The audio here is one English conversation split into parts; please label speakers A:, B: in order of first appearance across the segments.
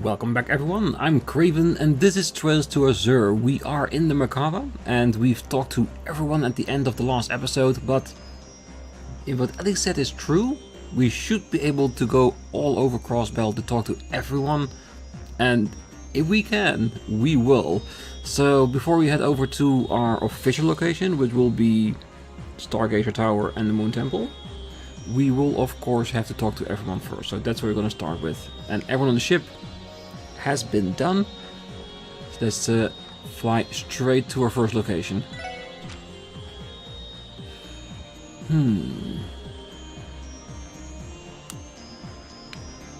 A: Welcome back everyone, I'm Craven and this is Trails to Azure. We are in the Merkaba and we've talked to everyone at the end of the last episode, but if what Alex said is true, we should be able to go all over Crossbell to talk to everyone, and if we can, we will. So before we head over to our official location, which will be Stargazer Tower and the Moon Temple, we will of course have to talk to everyone first, so that's what we're going to start with. And everyone on the ship has been done. So let's fly straight to our first location.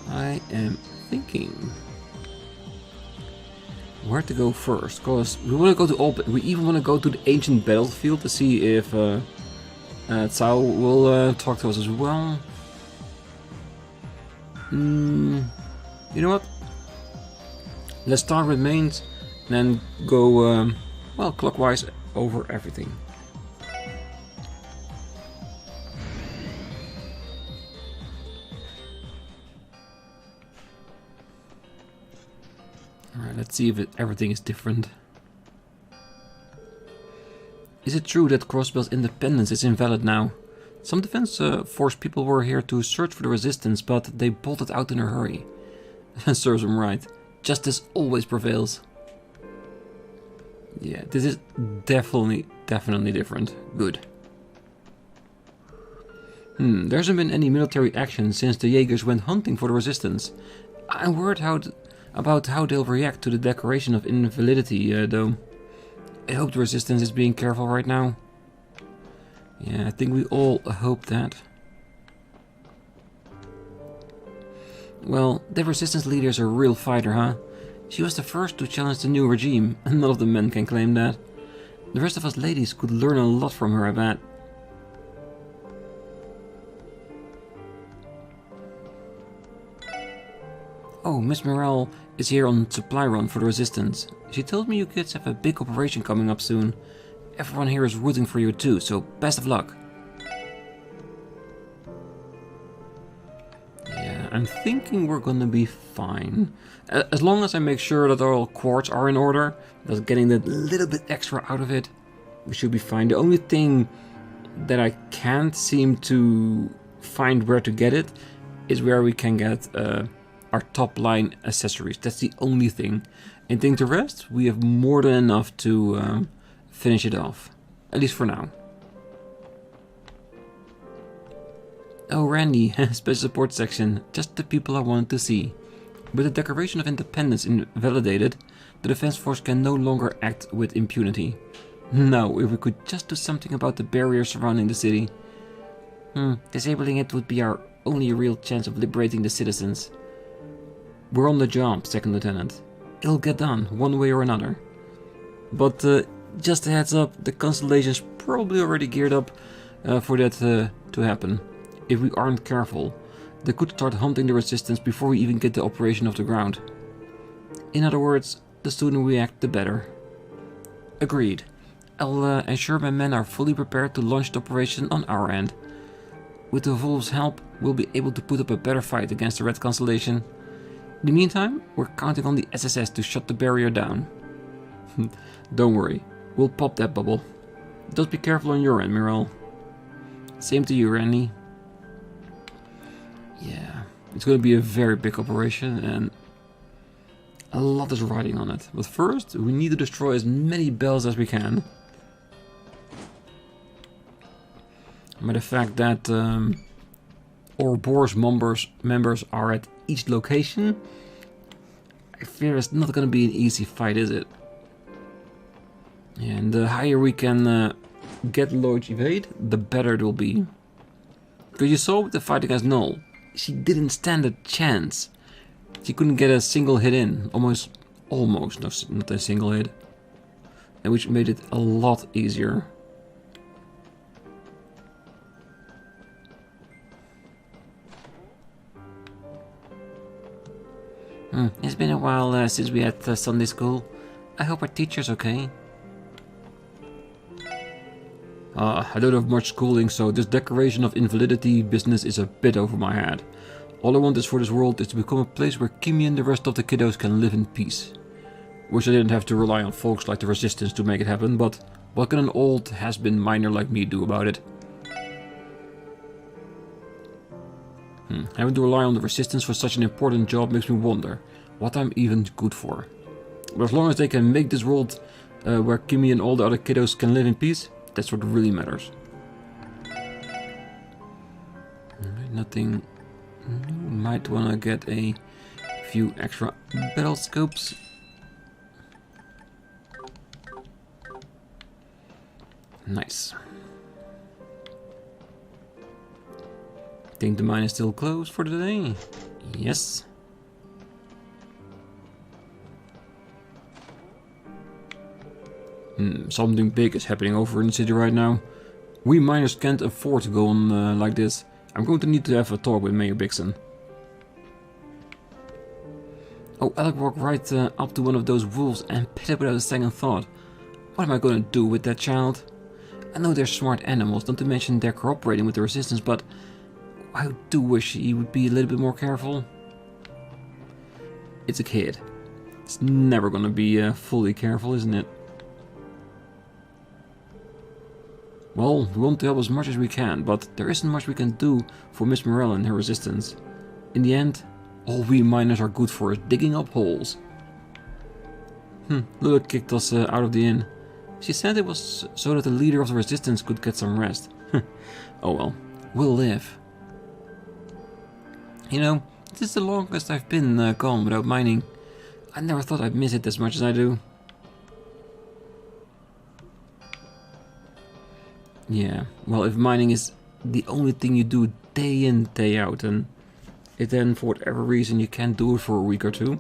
A: I am thinking where to go first, because we want to go to we even want to go to the ancient battlefield to see if Tsao will talk to us as well. You know what? Let's start with mains, and then go well, clockwise over everything. Alright, let's see if everything is different. Is it true that Crossbell's independence is invalid now? Some defense force people were here to search for the resistance, but they bolted out in a hurry. Serves them right. Justice always prevails. Yeah, this is definitely different. Good. There hasn't been any military action since the Jaegers went hunting for the resistance. I'm worried about how they'll react to the declaration of invalidity, though. I hope the resistance is being careful right now. Yeah, I think we all hope that. Well, the resistance leader is a real fighter, huh? She was the first to challenge the new regime, and none of the men can claim that. The rest of us ladies could learn a lot from her, I bet. Oh, Miss Morale is here on supply run for the resistance. She told me you kids have a big operation coming up soon. Everyone here is rooting for you too, so best of luck. I'm thinking we're gonna be fine. As long as I make sure that all quartz are in order, that's getting that little bit extra out of it, we should be fine. The only thing that I can't seem to find where to get it is where we can get our top line accessories. That's the only thing. And I think the rest, we have more than enough to finish it off. At least for now. Oh, Randy, special support section, just the people I wanted to see. With the Declaration of Independence invalidated, the Defense Force can no longer act with impunity. Now, if we could just do something about the barrier surrounding the city. Disabling it would be our only real chance of liberating the citizens. We're on the job, Second Lieutenant. It'll get done, one way or another. But just a heads up, the Constellation's probably already geared up for that to happen. If we aren't careful, they could start hunting the resistance before we even get the operation off the ground. In other words, the sooner we act, the better. Agreed. I'll ensure my men are fully prepared to launch the operation on our end. With the Wolves' help, we'll be able to put up a better fight against the Red Constellation. In the meantime, we're counting on the SSS to shut the barrier down. Don't worry, we'll pop that bubble. Just be careful on your end, Miral. Same to you, Randy. Yeah, it's going to be a very big operation and a lot is riding on it. But first, we need to destroy as many bells as we can. By the fact that Ouroboros members are at each location, I fear it's not going to be an easy fight, is it? And the higher we can get Lloyd's evade, the better it will be. Because you saw with the fight against Null, she didn't stand a chance. She couldn't get a single hit in. Almost, no, not a single hit. And which made it a lot easier. It's been a while since we had Sunday school. I hope our teacher's okay. I don't have much schooling, so this declaration of invalidity business is a bit over my head. All I want is for this world is to become a place where Kimi and the rest of the kiddos can live in peace. Wish I didn't have to rely on folks like the Resistance to make it happen, but what can an old has-been miner like me do about it? Having to rely on the Resistance for such an important job makes me wonder what I'm even good for. But as long as they can make this world where Kimi and all the other kiddos can live in peace, that's what really matters. Nothing new. Might wanna get a few extra battle scopes. Nice. Think the mine is still closed for the day? Yes. Something big is happening over in the city right now. We miners can't afford to go on like this. I'm going to need to have a talk with Mayor Bixon. Oh, Alec walked right up to one of those wolves and pet it without a second thought. What am I going to do with that child? I know they're smart animals, not to mention they're cooperating with the Resistance, but I do wish he would be a little bit more careful. It's a kid. It's never going to be fully careful, isn't it? Well, we want to help as much as we can, but there isn't much we can do for Miss Morella and her Resistance. In the end, all we miners are good for is digging up holes. Lloyd kicked us out of the inn. She said it was so that the leader of the Resistance could get some rest. Oh well, we'll live. You know, this is the longest I've been gone without mining. I never thought I'd miss it as much as I do. Yeah, well, if mining is the only thing you do day in, day out, and if then for whatever reason you can't do it for a week or two,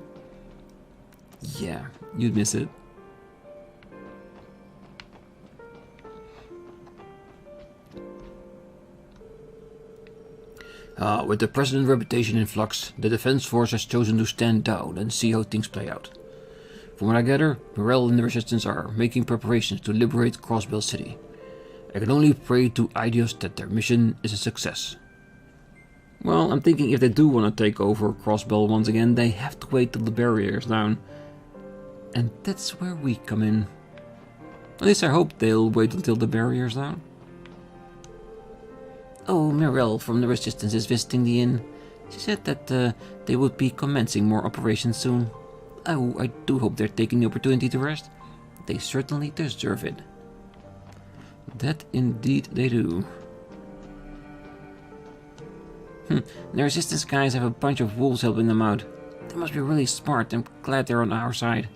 A: yeah, you'd miss it. With the President's reputation in flux, the Defense Force has chosen to stand down and see how things play out. From what I gather, Morel and the Resistance are making preparations to liberate Crossbell City. I can only pray to Idios that their mission is a success. Well, I'm thinking if they do want to take over Crossbell once again, they have to wait till the barrier is down. And that's where we come in. At least I hope they'll wait until the barrier is down. Oh, Morel from the Resistance is visiting the inn. She said that they would be commencing more operations soon. Oh, I do hope they're taking the opportunity to rest. They certainly deserve it. That indeed they do. The Resistance guys have a bunch of wolves helping them out. They must be really smart. I'm glad they're on our side.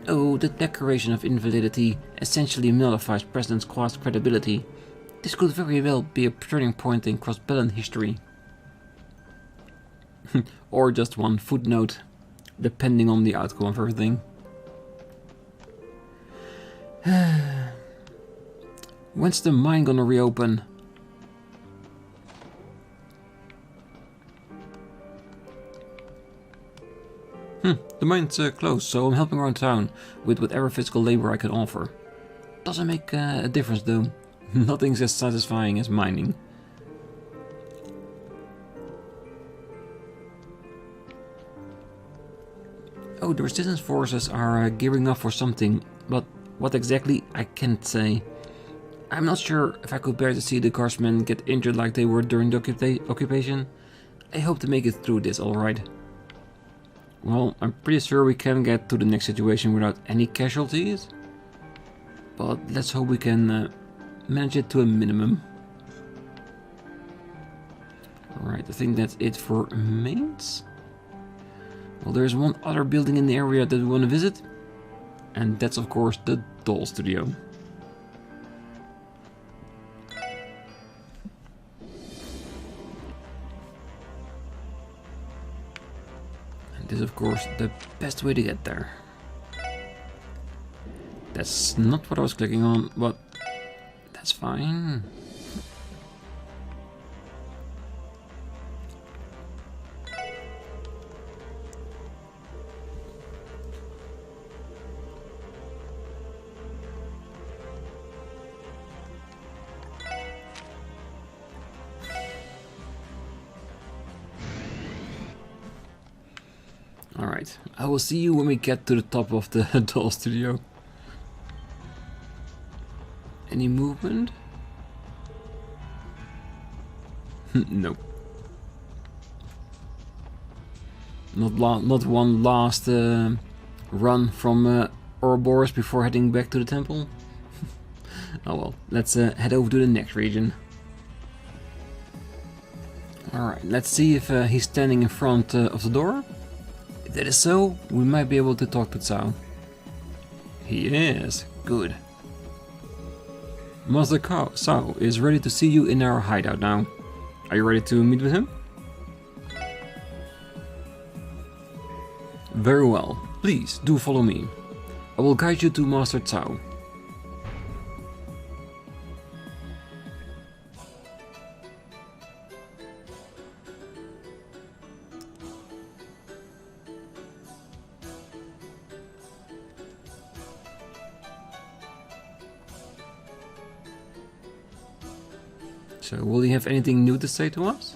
A: Oh, the Declaration of Invalidity essentially nullifies President Squad's credibility. This could very well be a turning point in Crossbellan history. Or just one footnote, depending on the outcome of everything. When's the mine gonna reopen? The mine's closed, so I'm helping around town with whatever physical labor I can offer. Doesn't make a difference though. Nothing's as satisfying as mining. Oh, the Resistance forces are gearing up for something, but what exactly I can't say. I'm not sure if I could bear to see the guardsmen get injured like they were during the occupation. I hope to make it through this alright. Well, I'm pretty sure we can get to the next situation without any casualties. But let's hope we can manage it to a minimum. Alright, I think that's it for mains. Well, there's one other building in the area that we want to visit. And that's of course the doll studio. This is of course the best way to get there. That's not what I was clicking on, but that's fine. Alright, I will see you when we get to the top of the doll studio. Any movement? No. Not one last run from Ouroboros before heading back to the temple. Oh well, let's head over to the next region. Alright, let's see if he's standing in front of the door. If that is so, we might be able to talk to Cao. He is. Good. Master Cao is ready to see you in our hideout now. Are you ready to meet with him? Very well. Please, do follow me. I will guide you to Master Cao. So, will he have anything new to say to us?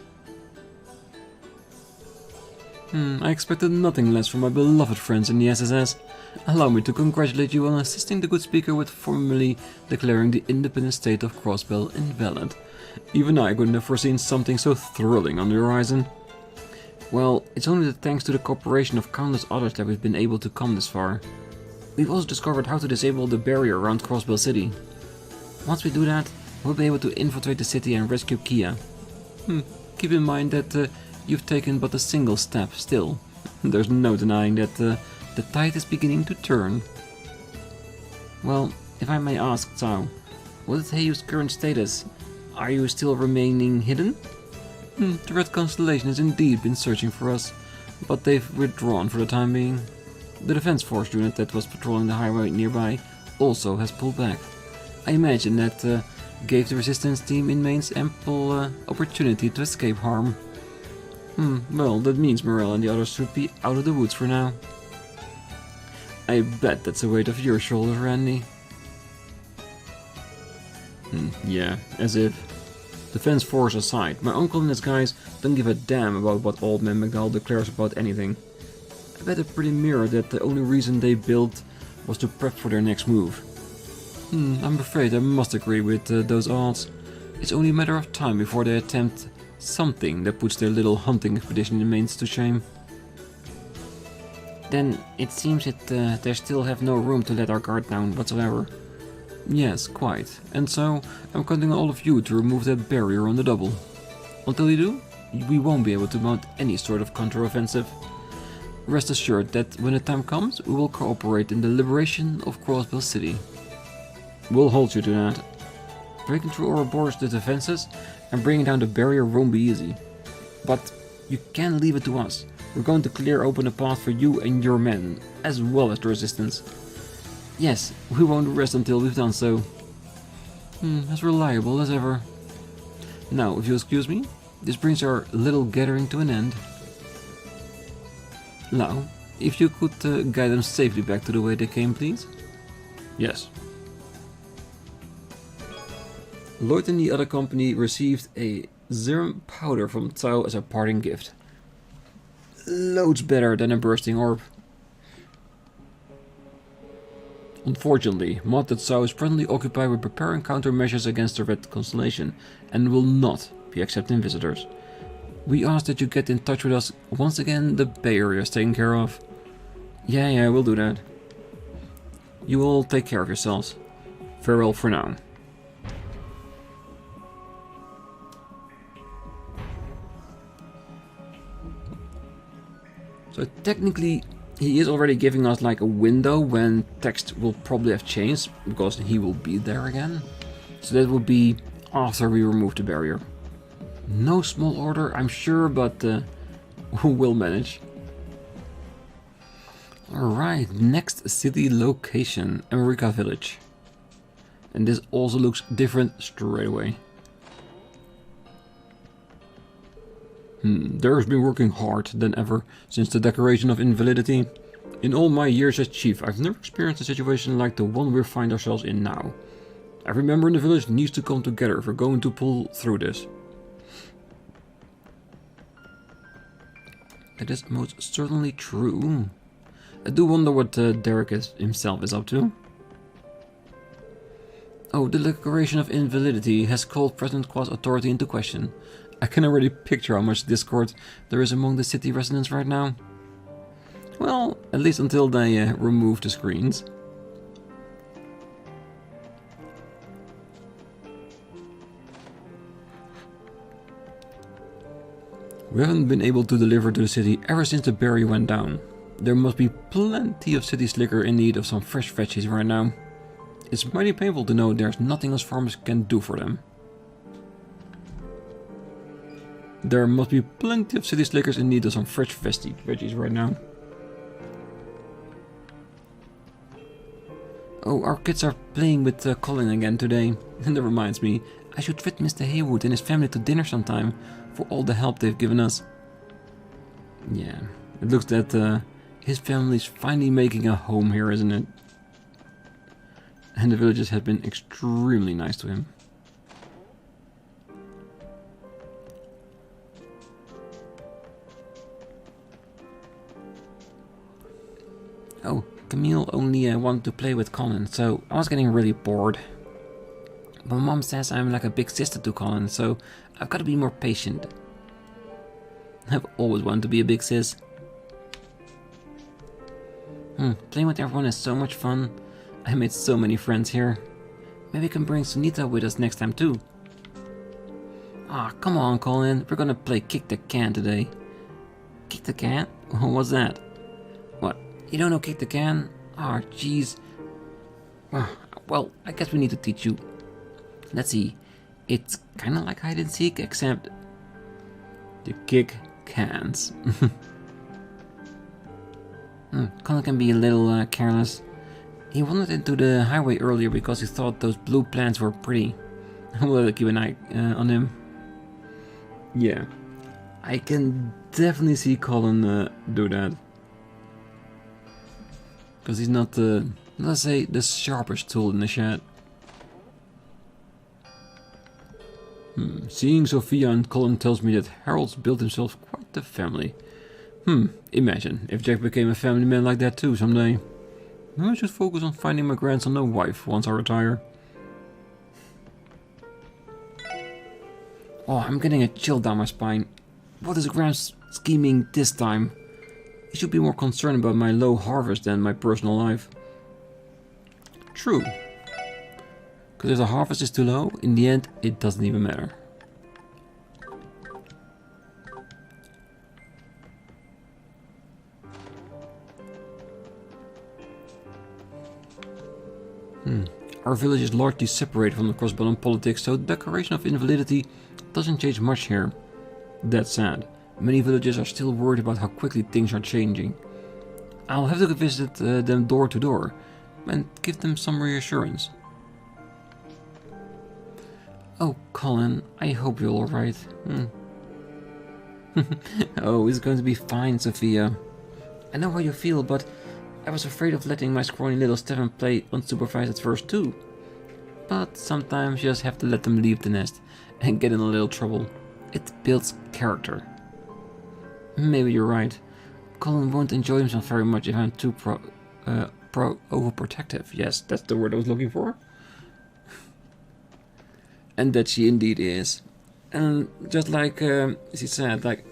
A: I expected nothing less from my beloved friends in the SSS. Allow me to congratulate you on assisting the good speaker with formally declaring the independent state of Crossbell invalid. Even I couldn't have foreseen something so thrilling on the horizon. Well, it's only thanks to the cooperation of countless others that we've been able to come this far. We've also discovered how to disable the barrier around Crossbell City. Once we do that, we'll be able to infiltrate the city and rescue Kia. Keep in mind that you've taken but a single step still. There's no denying that the tide is beginning to turn. Well, if I may ask, Cao, what is Heiyu's current status? Are you still remaining hidden? The Red Constellation has indeed been searching for us, but they've withdrawn for the time being. The Defense Force unit that was patrolling the highway nearby also has pulled back. I imagine that gave the Resistance team inmates ample opportunity to escape harm. Well, that means Morel and the others should be out of the woods for now. I bet that's a weight off your shoulders, Randy. Yeah, as if. Defense Force aside, my uncle and his guys don't give a damn about what Old Man McDowell declares about anything. I bet a pretty mirror that the only reason they built was to prep for their next move. I'm afraid I must agree with those odds. It's only a matter of time before they attempt something that puts their little hunting expedition inmates to shame. Then it seems that they still have no room to let our guard down whatsoever. Yes, quite. And so, I'm counting on all of you to remove that barrier on the double. Until you do, we won't be able to mount any sort of counter-offensive. Rest assured that when the time comes, we will cooperate in the liberation of Crossbell City. We'll hold you to that. Breaking through Ouroboros the defenses and bringing down the barrier won't be easy. But you can leave it to us. We're going to clear open a path for you and your men, as well as the resistance. Yes, we won't rest until we've done so. As reliable as ever. Now, if you excuse me, this brings our little gathering to an end. Now, if you could guide them safely back to the way they came, please? Yes. Lloyd and the other company received a serum powder from Cao as a parting gift. Loads better than a bursting orb. Unfortunately, Master Cao is presently occupied with preparing countermeasures against the Red Constellation and will not be accepting visitors. We ask that you get in touch with us once again the Bay Area is taken care of. Yeah, we'll do that. You all take care of yourselves. Farewell for now. So technically, he is already giving us like a window when text will probably have changed, because he will be there again. So that will be after we remove the barrier. No small order, I'm sure, but we'll manage. Alright, next city location, America Village. And this also looks different straight away. There's been working hard than ever since the declaration of invalidity. In all my years as chief, I've never experienced a situation like the one we find ourselves in now. Every member in the village needs to come together if we're going to pull through this. That is most certainly true. I do wonder what Derek himself is up to. Oh, the Declaration of Invalidity has called President Qua's authority into question. I can already picture how much discord there is among the city residents right now. Well, at least until they remove the screens. We haven't been able to deliver to the city ever since the barrier went down. There must be plenty of city slicker in need of some fresh veggies right now. It's mighty painful to know there's nothing else farmers can do for them. There must be plenty of city slickers in need of some fresh veggies right now. Oh, our kids are playing with Colin again today. And that reminds me, I should treat Mr. Haywood and his family to dinner sometime for all the help they've given us. Yeah, it looks that his family's finally making a home here, isn't it? And the villagers have been extremely nice to him. Oh, Camille only wanted to play with Colin, so I was getting really bored. My mom says I'm like a big sister to Colin, so I've got to be more patient. I've always wanted to be a big sis. Playing with everyone is so much fun. I made so many friends here. Maybe we can bring Sunita with us next time too. Ah, come on, Colin. We're gonna play Kick the Can today. Kick the Can? What's that? What? You don't know Kick the Can? Ah, jeez. Well, I guess we need to teach you. Let's see. It's kind of like hide and seek, except you kick cans. Colin can be a little careless. He wandered into the highway earlier because he thought those blue plants were pretty. We'll keep an eye on him. Yeah, I can definitely see Colin do that. Because he's not, let's say, the sharpest tool in the shed. Seeing Sophia and Colin tells me that Harold's built himself quite the family. Imagine if Jack became a family man like that too someday. I should focus on finding my grandson a wife once I retire. Oh, I'm getting a chill down my spine. What is Gramps scheming this time? He should be more concerned about my low harvest than my personal life. True. Because if the harvest is too low, in the end, it doesn't even matter. Our village is largely separated from the Crossbell and politics, so the Declaration of Invalidity doesn't change much here. That's sad. Many villagers are still worried about how quickly things are changing. I'll have to visit them door to door and give them some reassurance. Oh, Colin, I hope you're alright. Oh, it's going to be fine, Sophia. I know how you feel, but I was afraid of letting my scrawny little Stefan play unsupervised at first too. But sometimes you just have to let them leave the nest and get in a little trouble. It builds character. Maybe you're right. Colin won't enjoy himself very much if I'm too overprotective. Yes, that's the word I was looking for. And that she indeed is. And just like she said, like,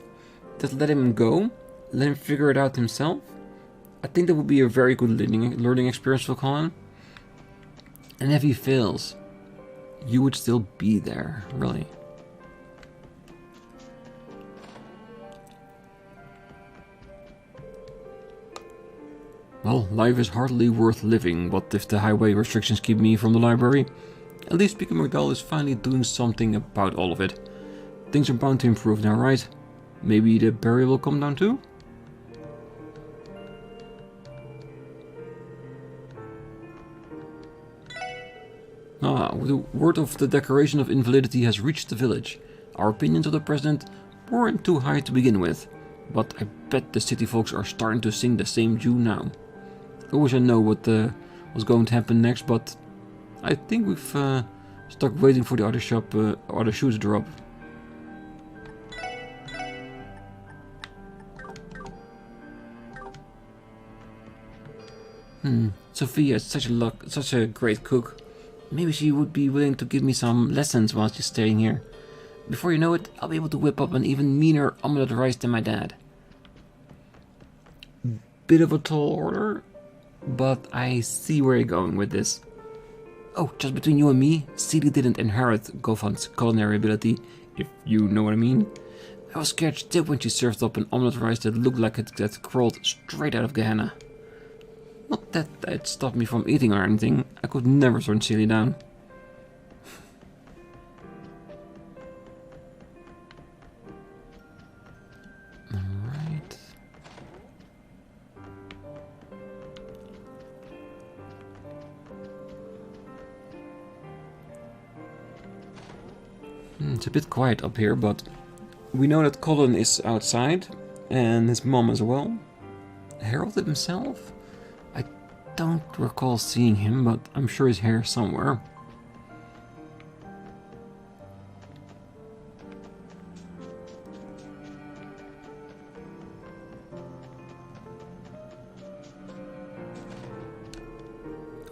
A: just let him go, let him figure it out himself. I think that would be a very good learning experience for Colin. And if he fails, you would still be there, really. Well, life is hardly worth living. What if the highway restrictions keep me from the library? At least Speaker McDowell is finally doing something about all of it. Things are bound to improve now, right? Maybe the barrier will come down too? The word of the Declaration of Invalidity has reached the village. Our opinions of the president weren't too high to begin with, but I bet the city folks are starting to sing the same tune now. I wish I know what was going to happen next, but I think we've stuck waiting for the other shoe to drop. Sophia is such a great cook. Maybe she would be willing to give me some lessons while she's staying here. Before you know it, I'll be able to whip up an even meaner omelette rice than my dad. Bit of a tall order, but I see where you're going with this. Oh, just between you and me, Celie didn't inherit Govan's culinary ability, if you know what I mean. I was scared stiff when she served up an omelette rice that looked like it had crawled straight out of Gehenna. Not that it stopped me from eating or anything, I could never turn Celie down. Alright. It's a bit quiet up here, but we know that Colin is outside, and his mom as well. Harold himself? I don't recall seeing him, but I'm sure he's here somewhere.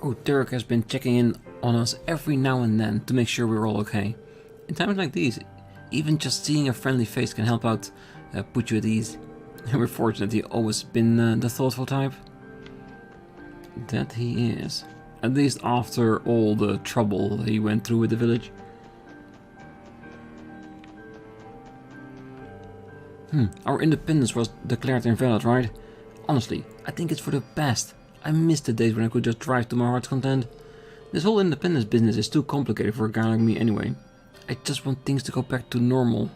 A: Oh, Derek has been checking in on us every now and then to make sure we're all okay. In times like these, even just seeing a friendly face can help out, put you at ease. And we're fortunate he's always been the thoughtful type. That he is. At least after all the trouble he went through with the village. Our independence was declared invalid, right? Honestly, I think it's for the best. I miss the days when I could just drive to my heart's content. This whole independence business is too complicated for a guy like me anyway. I just want things to go back to normal.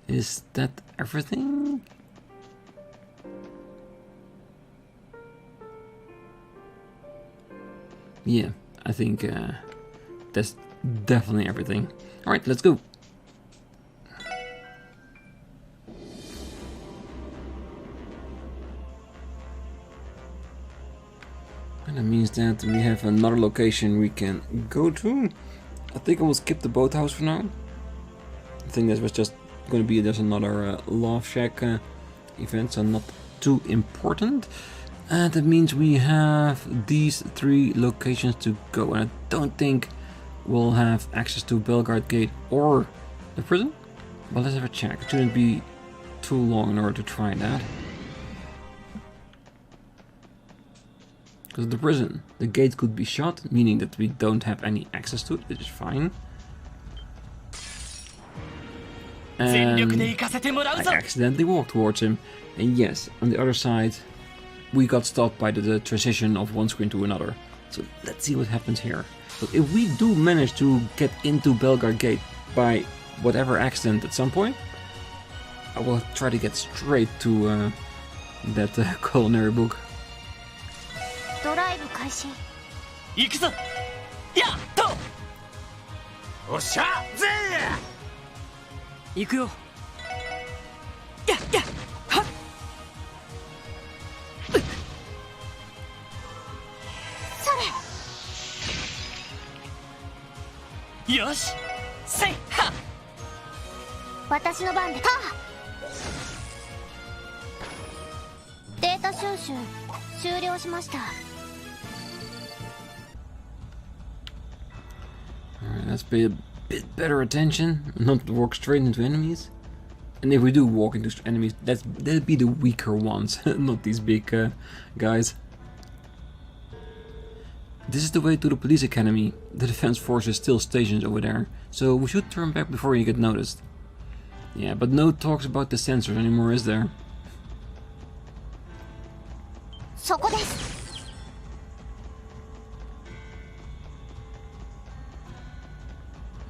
A: Is that everything? Yeah, I think that's definitely everything. Alright, let's go. And that means that we have another location we can go to. I think I will skip the boathouse for now. I think that was just going to be, there's another Love Shack event, so not too important. And that means we have these 3 locations to go. And I don't think we'll have access to Belgard Gate or the prison. But let's have a check. It shouldn't be too long in order to try that. Because the prison, the gate could be shut, meaning that we don't have any access to it, which is fine. And I accidentally walked towards him. And yes, on the other side, we got stopped by the transition of one screen to another. So let's see what happens here. But if we do manage to get into Belgard Gate by whatever accident at some point, I will try to get straight to that culinary book.
B: ドライブ開始。
C: 行くぞ。やっと。おっしゃぜー。行くよ。やっやっはっ。
B: それ。
C: よし。せいは。
B: 私の番で。はデータ収集終了しました。
A: Alright, let's pay a bit better attention, not walk straight into enemies. And if we do walk into enemies, that'll be the weaker ones, not these big guys. This is the way to the police academy. The defense force is still stationed over there, so we should turn back before you get noticed. Yeah, but no talks about the sensors anymore, is there?
B: そこです。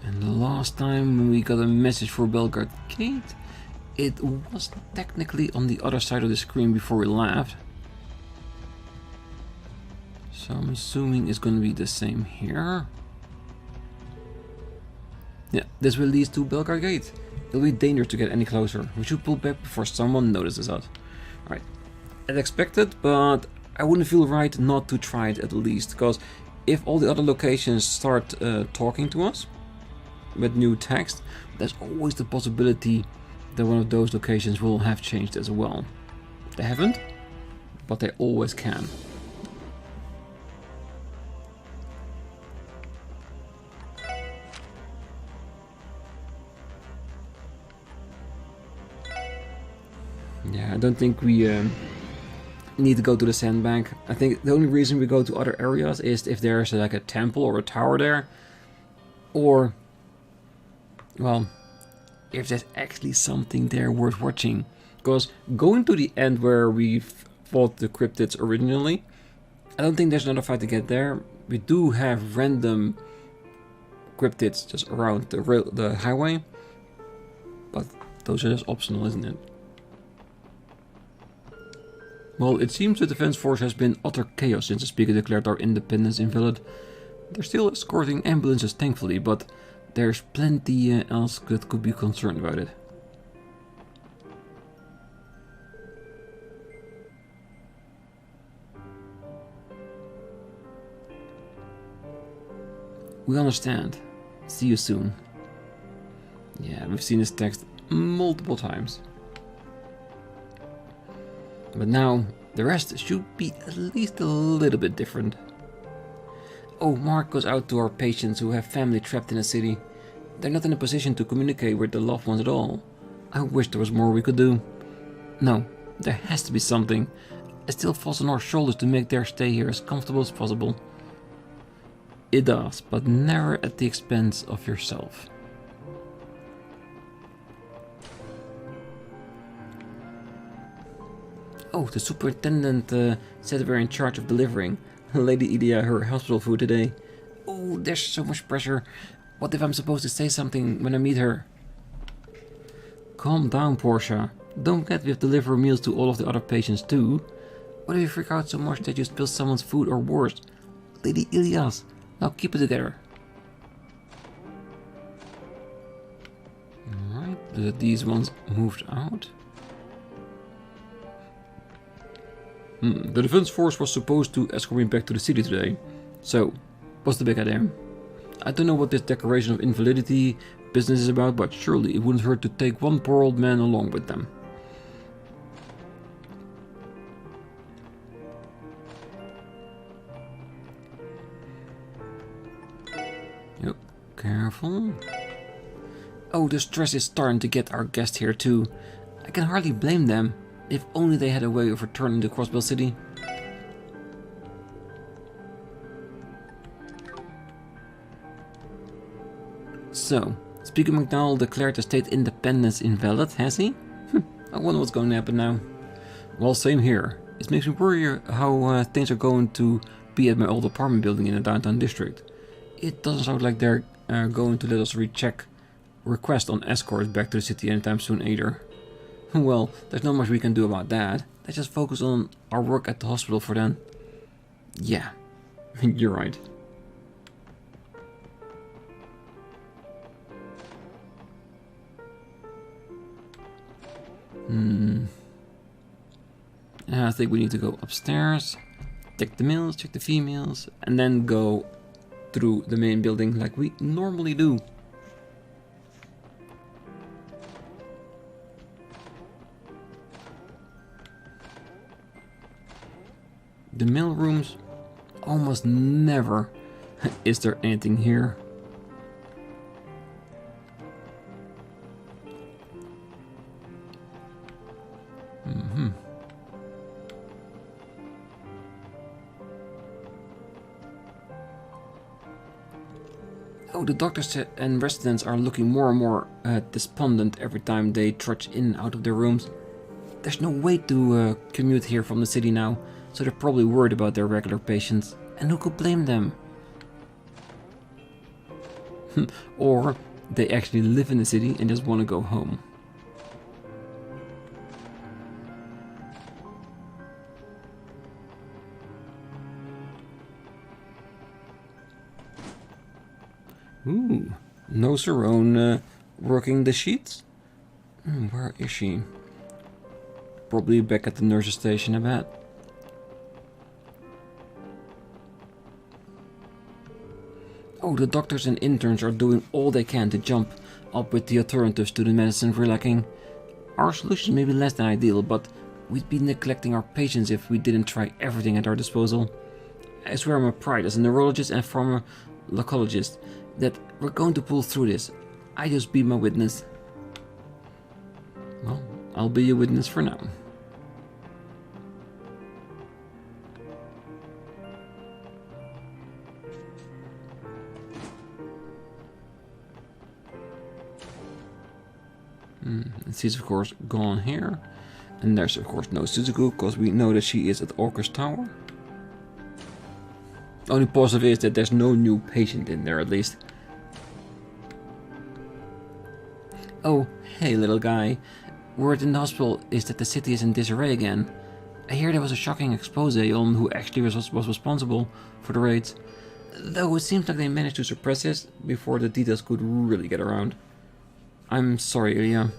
A: And the last time when we got a message for Belgard Gate, it was technically on the other side of the screen before we left. So I'm assuming it's going to be the same here. Yeah, this will lead to Belgard Gate. It'll be dangerous to get any closer. We should pull back before someone notices us. Alright, as expected, but I wouldn't feel right not to try it at least, because if all the other locations start talking to us with new text, there's always the possibility that one of those locations will have changed as well. They haven't, but they always can. Yeah, I don't think we need to go to the sandbank. I think the only reason we go to other areas is if there's like a temple or a tower there. Or, well, if there's actually something there worth watching. Because going to the end where we fought the cryptids originally, I don't think there's another fight to get there. We do have random cryptids just around the highway. But those are just optional, isn't it? Well, it seems the defense force has been utter chaos since the Speaker declared our independence invalid. They're still escorting ambulances, thankfully, but there's plenty else that could be concerned about it. We understand. See you soon. Yeah, we've seen this text multiple times. But now, the rest should be at least a little bit different. Oh, Mark goes out to our patients who have family trapped in a city. They're not in a position to communicate with their loved ones at all. I wish there was more we could do. No, there has to be something. It still falls on our shoulders to make their stay here as comfortable as possible. It does, but never at the expense of yourself. Oh, the superintendent said we're in charge of delivering Lady Ilia her hospital food today. Oh, there's so much pressure. What if I'm supposed to say something when I meet her? Calm down, Portia. Don't forget we have to deliver meals to all of the other patients too. What if you freak out so much that you spill someone's food or worse? Lady Ilias, now keep it together. Alright, these ones moved out. The defense force was supposed to escort me back to the city today. So, what's the big idea? I don't know what this declaration of invalidity business is about, but surely it wouldn't hurt to take one poor old man along with them. Yep, careful. Oh, the stress is starting to get our guest here too. I can hardly blame them. If only they had a way of returning to Crossbell City. So, Speaker McDowell declared the state independence invalid, has he? I wonder what's going to happen now. Well, same here. It makes me worry how things are going to be at my old apartment building in the downtown district. It doesn't sound like they're going to let us recheck request on escorts back to the city anytime soon either. Well, there's not much we can do about that. Let's just focus on our work at the hospital for then. Yeah, you're right. I think we need to go upstairs, check the males, check the females, and then go through the main building like we normally do. The mail rooms, almost never is there anything here. Oh, the doctors and residents are looking more and more despondent every time they trudge in and out of their rooms. There's no way to commute here from the city now, so they're probably worried about their regular patients. And who could blame them? Or they actually live in the city and just want to go home. Ooh, knows her own working the sheets? Where is she? Probably back at the nurse's station, I bet. Oh, the doctors and interns are doing all they can to jump up with the alternatives to the medicine we're lacking. Our solution may be less than ideal, but We'd be neglecting our patients if we didn't try everything at our disposal. I swear on my pride as a neurologist and pharmacologist that we're going to pull through this. I just be my witness. Well, I'll be your witness for now. And she's of course gone here. And there's of course no Suzuku, because we know that she is at Orcus Tower. Only positive is that there's no new patient in there, at least. Oh, hey little guy. Word in the hospital is that the city is in disarray again. I hear there was a shocking expose on who actually was responsible for the raids. Though it seems like they managed to suppress this before the details could really get around. I'm sorry, Ilya.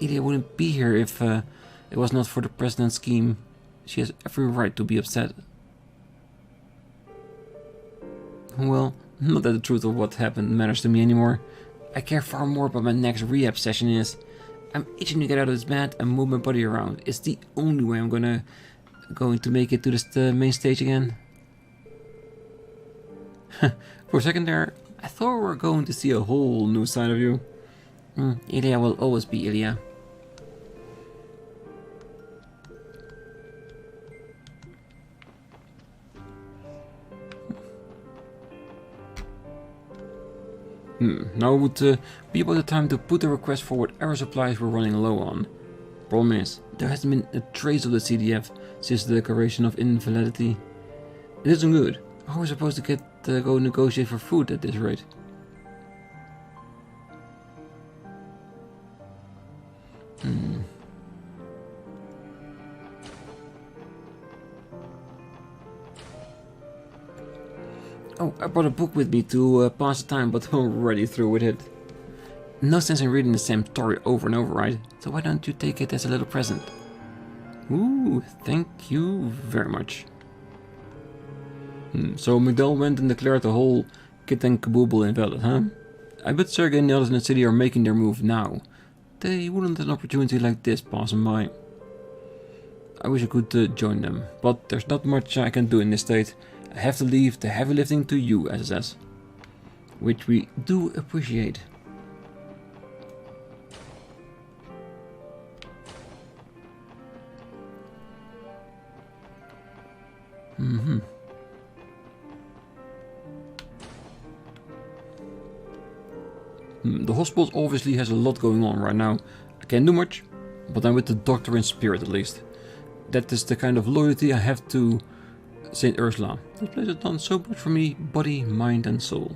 A: Ilya wouldn't be here if it was not for the president's scheme. She has every right to be upset. Well, not that the truth of what happened matters to me anymore. I care far more about my next rehab session is. I'm itching to get out of this bed and move my body around. It's the only way I'm going to make it to this main stage again. For a second there, I thought we were going to see a whole new side of you. Ilya will always be Ilya. Now would be about the time to put the request for whatever supplies we're running low on. Problem is, there hasn't been a trace of the CDF since the declaration of invalidity. It isn't good. How are we supposed to go negotiate for food at this rate? Oh, I brought a book with me to pass the time, but I'm already through with it. No sense in reading the same story over and over, right? So why don't you take it as a little present? Ooh, thank you very much. So McDowell went and declared the whole kit and caboodle invalid, huh? I bet Sergey and the others in the city are making their move now. They wouldn't let an opportunity like this pass them by. I wish I could join them, but there's not much I can do in this state. I have to leave the heavy lifting to you, SSS. Which we do appreciate. The hospital obviously has a lot going on right now. I can't do much, but I'm with the doctor in spirit at least. That is the kind of loyalty I have to St. Ursula. This place has done so much for me, body, mind and soul.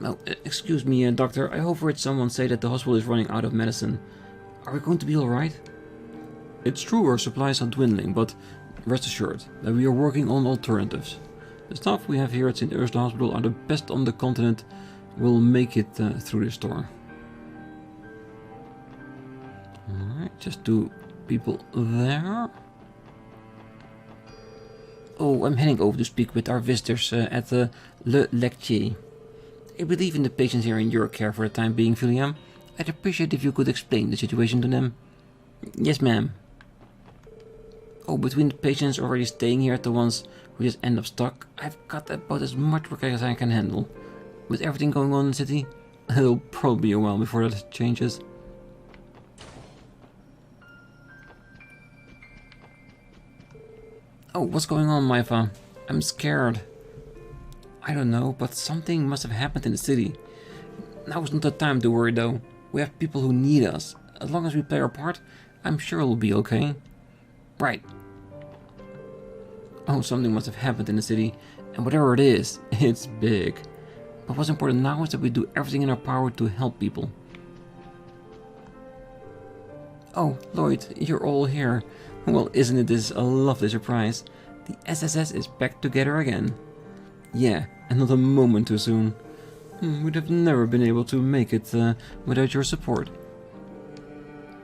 A: Oh, excuse me, doctor. I overheard someone say that the hospital is running out of medicine. Are we going to be alright? It's true our supplies are dwindling, but rest assured that we are working on alternatives. The staff we have here at St. Ursula Hospital are the best on the continent. We'll make it through this storm. Alright, just two people there. Oh, I'm heading over to speak with our visitors at the Le Lectier. I believe in the patients here in your care for the time being, William. I'd appreciate if you could explain the situation to them. Yes, ma'am. Oh, between the patients already staying here at the ones who just end up stuck, I've got about as much work as I can handle. With everything going on in the city, it'll probably be a while before that changes. Oh, what's going on, Maifa? I'm scared. I don't know, but something must have happened in the city. Now is not the time to worry though. We have people who need us. As long as we play our part, I'm sure it'll be okay. Right. Oh, something must have happened in the city, and whatever it is, it's big. But what's important now is that we do everything in our power to help people. Oh, Lloyd, you're all here. Well, isn't it this a lovely surprise? The SSS is back together again. Yeah, and not a moment too soon. We'd have never been able to make it without your support.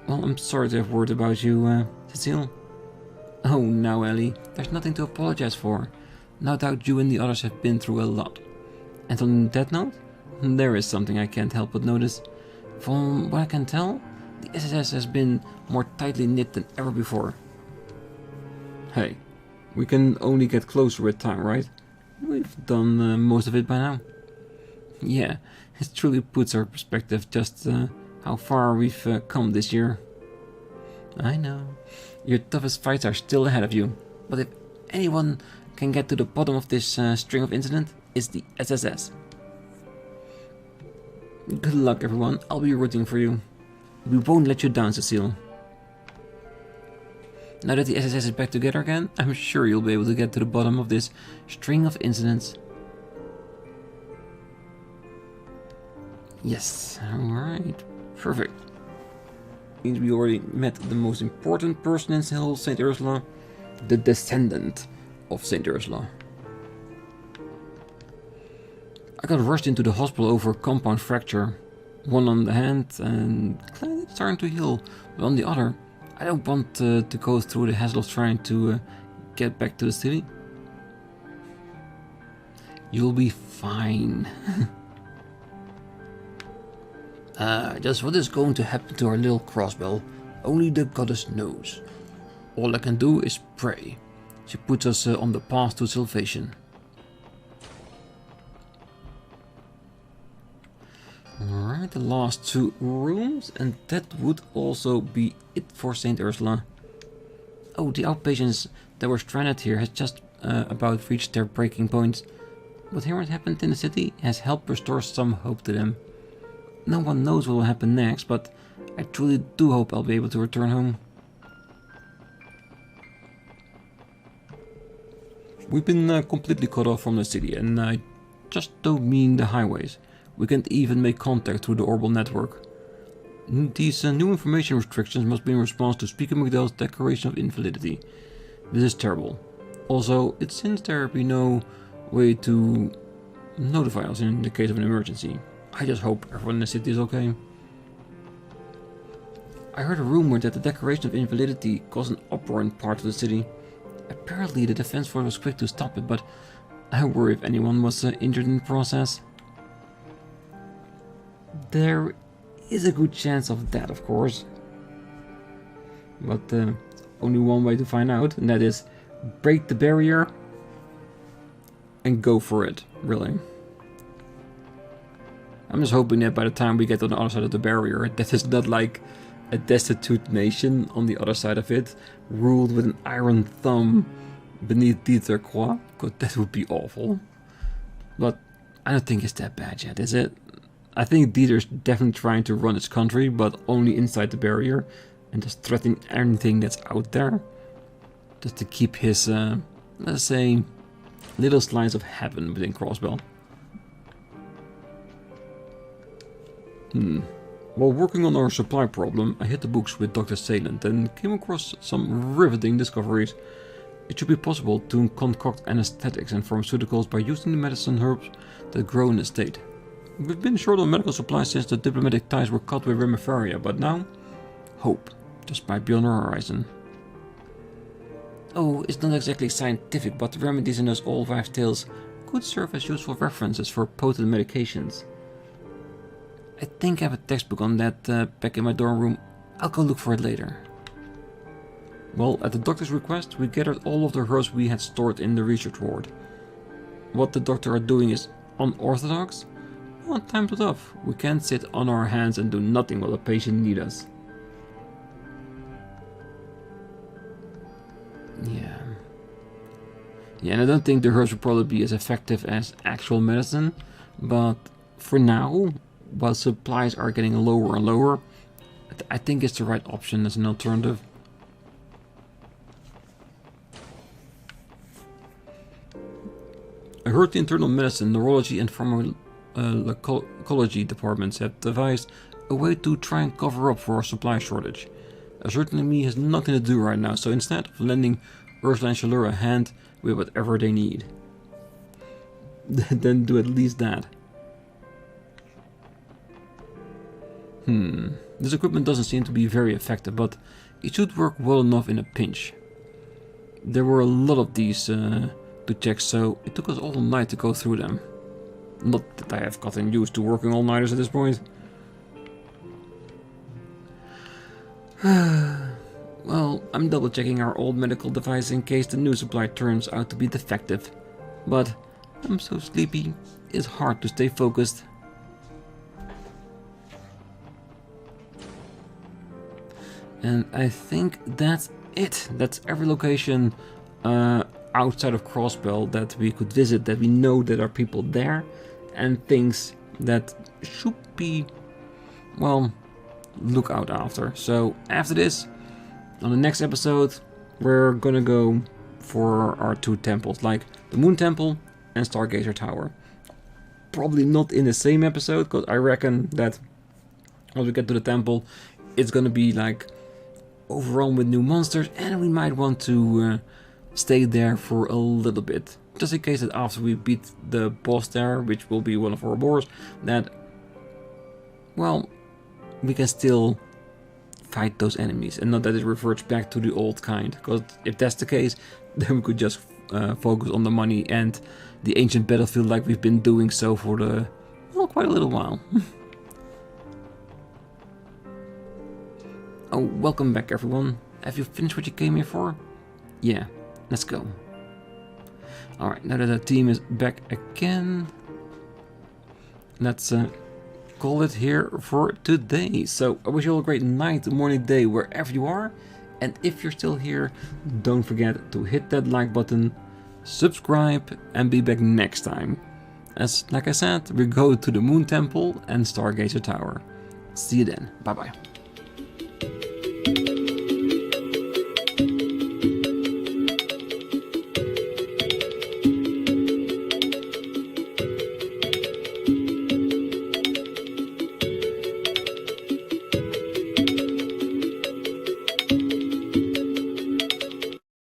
A: Well, I'm sorry to have worried about you, Cecile. Oh, now, Ellie, there's nothing to apologize for. No doubt you and the others have been through a lot. And on that note, there is something I can't help but notice. From what I can tell, the SSS has been more tightly knit than ever before. Hey, we can only get closer with time, right? We've done most of it by now. Yeah, it truly puts our perspective just how far we've come this year. I know, your toughest fights are still ahead of you, but if anyone can get to the bottom of this string of incident, it's the SSS. Good luck, everyone. I'll be rooting for you. We won't let you down, Cecile. Now that the SSS is back together again, I'm sure you'll be able to get to the bottom of this string of incidents. Yes, alright. Perfect. Means we already met the most important person in St. Ursula, the descendant of St. Ursula. I got rushed into the hospital over a compound fracture. One on the hand and it's starting to heal, but on the other, I don't want to go through the hassle of trying to get back to the city. You'll be fine. Just what is going to happen to our little Crossbell, only the goddess knows. All I can do is pray. She puts us on the path to salvation. Alright, the last 2 rooms, and that would also be it for St. Ursula. Oh, the outpatients that were stranded here has just about reached their breaking point. What here happened in the city has helped restore some hope to them. No one knows what will happen next, but I truly do hope I'll be able to return home. We've been completely cut off from the city, and I just don't mean the highways. We can't even make contact through the orbital network. These new information restrictions must be in response to Speaker McDowell's declaration of invalidity. This is terrible. Also, it seems there be no way to notify us in the case of an emergency. I just hope everyone in the city is okay. I heard a rumor that the declaration of invalidity caused an uproar in parts of the city. Apparently the defense force was quick to stop it, but I worry if anyone was injured in the process. There is a good chance of that, of course. But only one way to find out, and that is break the barrier and go for it, really. I'm just hoping that by the time we get on the other side of the barrier, that is not like a destitute nation on the other side of it, ruled with an iron thumb beneath Dieter Croix, because that would be awful. But I don't think it's that bad yet, is it? I think Dieter's definitely trying to run his country, but only inside the barrier, and just threatening anything that's out there, just to keep his, let's say, little slice of heaven within Crossbell. While working on our supply problem, I hit the books with Dr. Salent and came across some riveting discoveries. It should be possible to concoct anesthetics and pharmaceuticals by using the medicine herbs that grow in the state. We've been short on medical supplies since the diplomatic ties were cut with Remifaria, but now, hope just might be on our horizon. Oh, it's not exactly scientific, but the remedies in those old wives' tales could serve as useful references for potent medications. I think I have a textbook on that back in my dorm room. I'll go look for it later. Well, at the doctor's request, we gathered all of the herbs we had stored in the research ward. What the doctor are doing is unorthodox? Well, time's up. We can't sit on our hands and do nothing while the patient needs us. Yeah, and I don't think the herbs will probably be as effective as actual medicine, but for now, while supplies are getting lower and lower, I think it's the right option as an alternative. I heard the internal medicine, neurology and pharmacology departments have devised a way to try and cover up for our supply shortage. Certainly has nothing to do right now, so instead of lending Ursula and Shalura a hand with whatever they need, then do at least that. This equipment doesn't seem to be very effective, but it should work well enough in a pinch. There were a lot of these to check, so it took us all night to go through them. Not that I have gotten used to working all-nighters at this point. Well, I'm double checking our old medical device in case the new supply turns out to be defective. But I'm so sleepy, it's hard to stay focused. And I think that's it. That's every location outside of Crossbell that we could visit, that we know that are people there, and things that should be, well, look out after. So after this, on the next episode, we're gonna go for our two temples, like the Moon Temple and Stargazer Tower. Probably not in the same episode, because I reckon that once we get to the temple, it's gonna be like overrun with new monsters, and we might want to stay there for a little bit, just in case that after we beat the boss there, which will be one of our wars, that, well, we can still fight those enemies, and not that it reverts back to the old kind, because if that's the case, then we could just focus on the money and the ancient battlefield like we've been doing so for the, well, quite a little while. Oh, welcome back everyone. Have you finished what you came here for? Yeah, let's go. Alright, now that the team is back again, let's call it here for today. So I wish you all a great night, morning, day, wherever you are. And if you're still here, don't forget to hit that like button, subscribe, and be back next time. As like I said, we go to the Moon Temple and Stargazer Tower. See you then. Bye bye.